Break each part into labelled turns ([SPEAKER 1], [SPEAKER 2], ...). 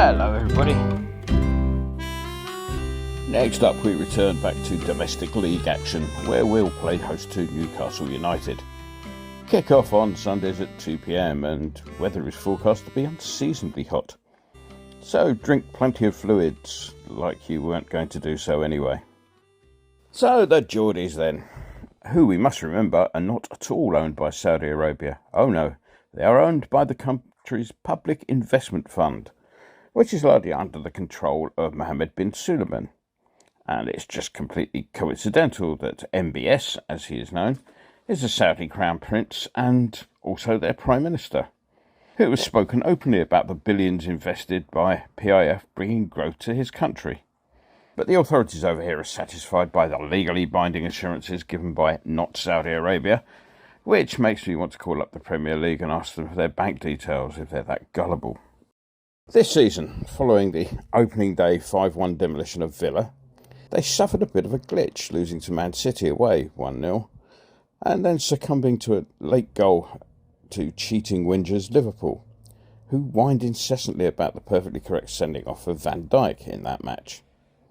[SPEAKER 1] Hello everybody. Next up we return back to domestic league action where we'll play host to Newcastle United. Kick off on Sundays at 2 p.m. and weather is forecast to be unseasonably hot. So drink plenty of fluids, like you weren't going to do so anyway. So the Geordies then, who we must remember are not at all owned by Saudi Arabia. Oh no, they are owned by the country's public investment fund, which is largely under the control of Mohammed bin Suleiman. And it's just completely coincidental that MBS, as he is known, is a Saudi crown prince and also their prime minister, who has spoken openly about the billions invested by PIF bringing growth to his country. But the authorities over here are satisfied by the legally binding assurances given by not Saudi Arabia, which makes me want to call up the Premier League and ask them for their bank details if they're that gullible. This season, following the opening day 5-1 demolition of Villa, they suffered a bit of a glitch, losing to Man City away 1-0, and then succumbing to a late goal to cheating whingers Liverpool, who whined incessantly about the perfectly correct sending off of Van Dijk in that match.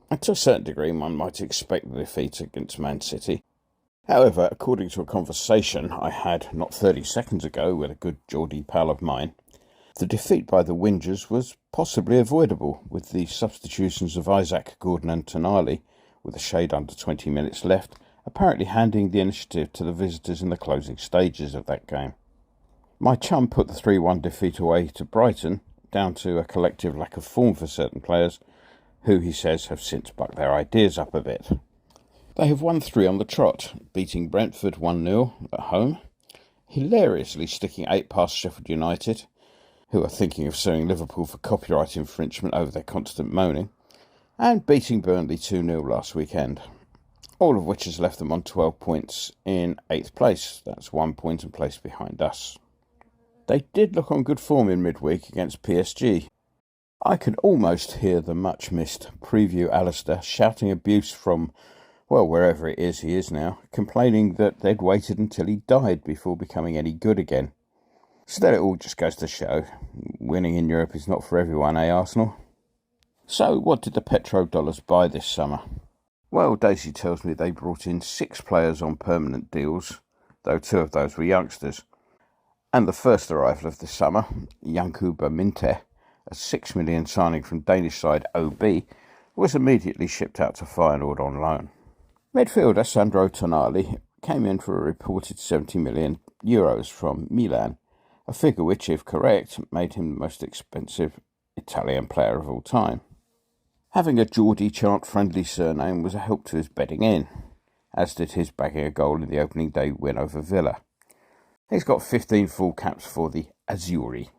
[SPEAKER 1] And to a certain degree, one might expect the defeat against Man City. However, according to a conversation I had not 30 seconds ago with a good Geordie pal of mine, the defeat by the whingers was possibly avoidable, with the substitutions of Isaac, Gordon and Tonali, with a shade under 20 minutes left, apparently handing the initiative to the visitors in the closing stages of that game. My chum put the 3-1 defeat away to Brighton, down to a collective lack of form for certain players, who he says have since bucked their ideas up a bit. They have won 3 on the trot, beating Brentford 1-0 at home, hilariously sticking 8 past Sheffield United, who are thinking of suing Liverpool for copyright infringement over their constant moaning, and beating Burnley 2-0 last weekend, all of which has left them on 12 points in 8th place. That's 1 point and place behind us. They did look on good form in midweek against PSG. I could almost hear the much-missed preview Alistair shouting abuse from, well, wherever it is he is now, complaining that they'd waited until he died before becoming any good again. Still, it all just goes to show, winning in Europe is not for everyone, eh, Arsenal? So, what did the petrodollars buy this summer? Well, Daisy tells me they brought in 6 players on permanent deals, though 2 of those were youngsters. And the first arrival of the summer, Yankuba Minte, a $6 million signing from Danish side OB, was immediately shipped out to Feyenoord on loan. Midfielder Sandro Tonali came in for a reported €70 million from Milan, a figure which, if correct, made him the most expensive Italian player of all time. Having a Geordie chant-friendly surname was a help to his bedding in, as did his bagging a goal in the opening day win over Villa. He's got 15 full caps for the Azzurri.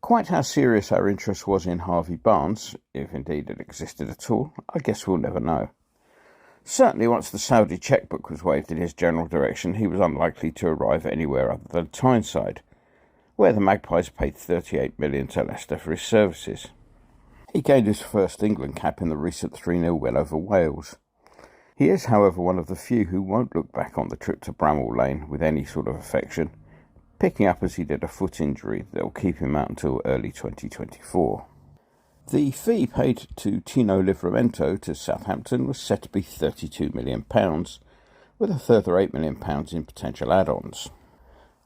[SPEAKER 1] Quite how serious our interest was in Harvey Barnes, if indeed it existed at all, I guess we'll never know. Certainly once the Saudi chequebook was waved in his general direction, he was unlikely to arrive anywhere other than Tyneside, where the Magpies paid $38 million to Leicester for his services. He gained his first England cap in the recent 3-0 win over Wales. He is, however, one of the few who won't look back on the trip to Bramall Lane with any sort of affection, picking up as he did a foot injury that will keep him out until early 2024. The fee paid to Tino Livramento to Southampton was set to be £32 million, with a further £8 million in potential add-ons.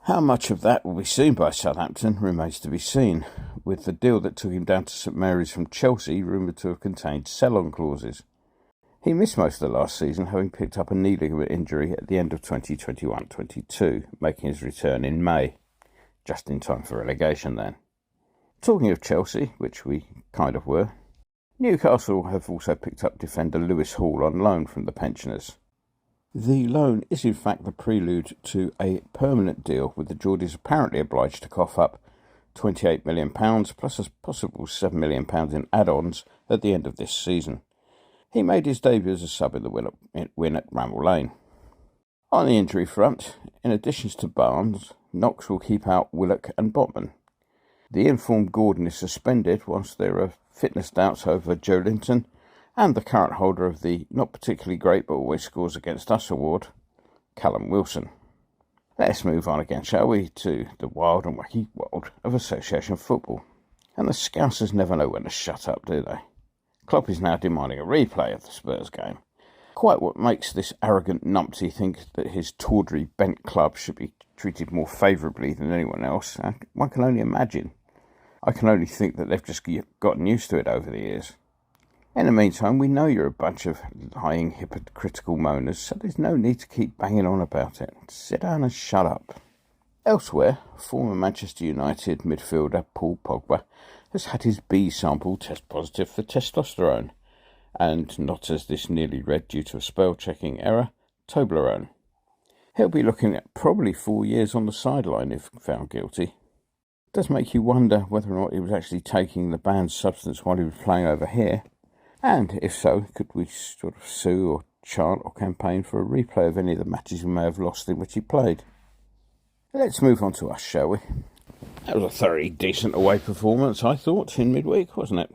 [SPEAKER 1] How much of that will be seen by Southampton remains to be seen, with the deal that took him down to St Mary's from Chelsea rumoured to have contained sell-on clauses. He missed most of the last season, having picked up a knee ligament injury at the end of 2021-22, making his return in May, just in time for relegation then. Talking of Chelsea, which we kind of were, Newcastle have also picked up defender Lewis Hall on loan from the pensioners. The loan is in fact the prelude to a permanent deal, with the Geordies apparently obliged to cough up £28 million plus a possible £7 million in add-ons at the end of this season. He made his debut as a sub in the win at Bramall Lane. On the injury front, in addition to Barnes, Knox will keep out Willock and Botman. The informed Gordon is suspended whilst there are fitness doubts over Joe Linton and the current holder of the not particularly great but always scores against us award, Callum Wilson. Let's move on again, shall we, to the wild and wacky world of association football. And the Scousers never know when to shut up, do they? Klopp is now demanding a replay of the Spurs game. Quite what makes this arrogant numpty think that his tawdry bent club should be treated more favourably than anyone else, one can only imagine. I can only think that they've just gotten used to it over the years. In the meantime, we know you're a bunch of lying, hypocritical moaners, so there's no need to keep banging on about it. Sit down and shut up. Elsewhere, former Manchester United midfielder Paul Pogba has had his B sample test positive for testosterone, and not, as this nearly read due to a spell-checking error, Toblerone. He'll be looking at probably 4 years on the sideline if found guilty. It does make you wonder whether or not he was actually taking the banned substance while he was playing over here, and if so, could we sort of sue or chant or campaign for a replay of any of the matches we may have lost in which he played. Let's move on to us, shall we? That was a thoroughly decent away performance, I thought, in midweek, wasn't it?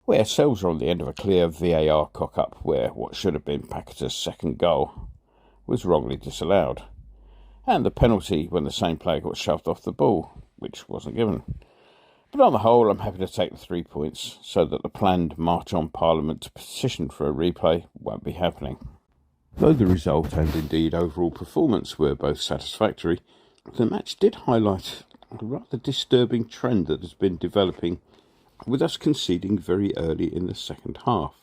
[SPEAKER 1] We ourselves are on the end of a clear VAR cock-up where what should have been Paqueta's second goal was wrongly disallowed, and the penalty when the same player got shoved off the ball, which wasn't given. But on the whole, I'm happy to take the 3 points so that the planned march on Parliament to petition for a replay won't be happening. Though the result and indeed overall performance were both satisfactory, the match did highlight a rather disturbing trend that has been developing, with us conceding very early in the second half.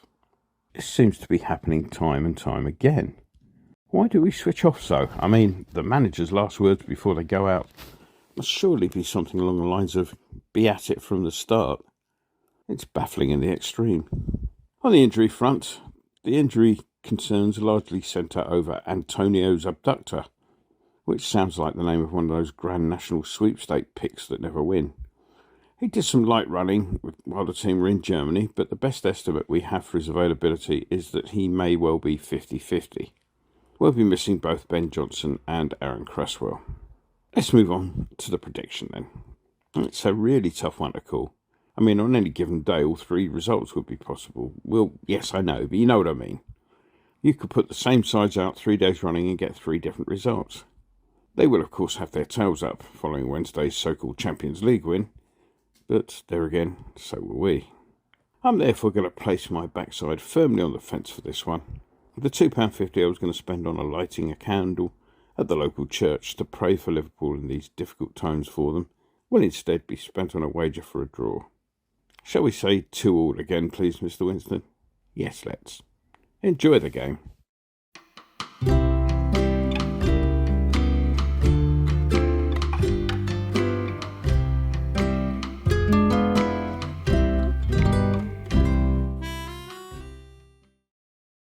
[SPEAKER 1] This seems to be happening time and time again. Why do we switch off so? I mean, the manager's last words before they go out must surely be something along the lines of, be at it from the start. It's baffling in the extreme. On the injury front, the injury concerns largely centre over Antonio's abductor, which sounds like the name of one of those Grand National Sweepstake picks that never win. He did some light running while the team were in Germany, but the best estimate we have for his availability is that he may well be 50-50. We'll be missing both Ben Johnson and Aaron Cresswell. Let's move on to the prediction then. It's a really tough one to call. I mean, on any given day, all 3 results would be possible. Well, yes, I know, but you know what I mean. You could put the same sides out 3 days running and get 3 different results. They will, of course, have their tails up following Wednesday's so-called Champions League win, but there again, so will we. I'm therefore going to place my backside firmly on the fence for this one. The £2.50 I was going to spend on lighting a candle at the local church to pray for Liverpool in these difficult times for them will instead be spent on a wager for a draw. Shall we say 2-2 again, please, Mr. Winston? Yes, let's. Enjoy the game.